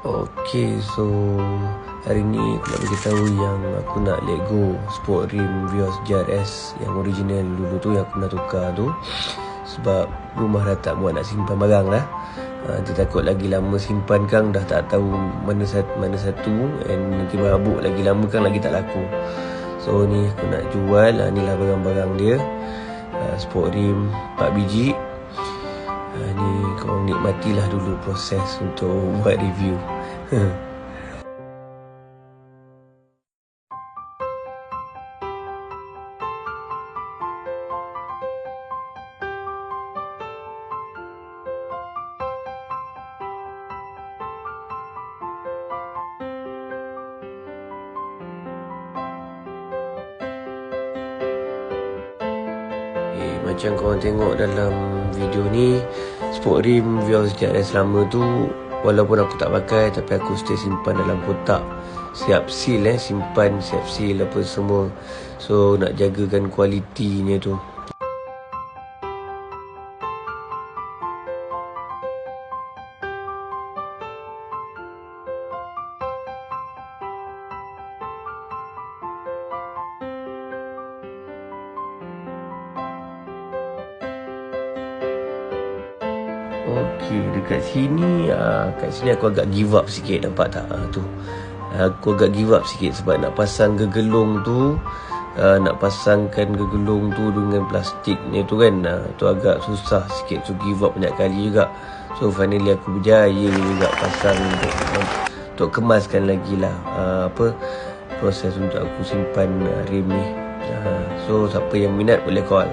Okay, so hari ni aku nak beritahu yang aku nak let go sport rim Vios JRS yang original dulu tu, yang aku nak tukar tu. Sebab rumah dah tak muat nak simpan barang lah. Dia takut lagi lama simpan kan dah tak tahu mana satu, and nanti berabuk lagi lama kan lagi tak laku. So ni aku nak jual, ni lah barang-barang dia. Sport rim 4 biji. Ni korang nikmatilah dulu proses untuk buat review. Macam korang tengok dalam video ni, sport rim Vios JRS lama tu, walaupun aku tak pakai tapi aku stay simpan dalam kotak, siap seal, simpan siap seal apa semua. So nak jagakan kualitinya tu. Okey, dekat sini aku agak give up sikit, nampak tak? Tu. Aku agak give up sikit sebab nak pasang gegelung tu, nak pasangkan gegelung tu dengan plastiknya tu kan, tu agak susah sikit. So give up banyak kali juga. So finally aku berjaya juga pasang untuk kemaskan lagi lah proses untuk aku simpan rim ni. So siapa yang minat boleh call.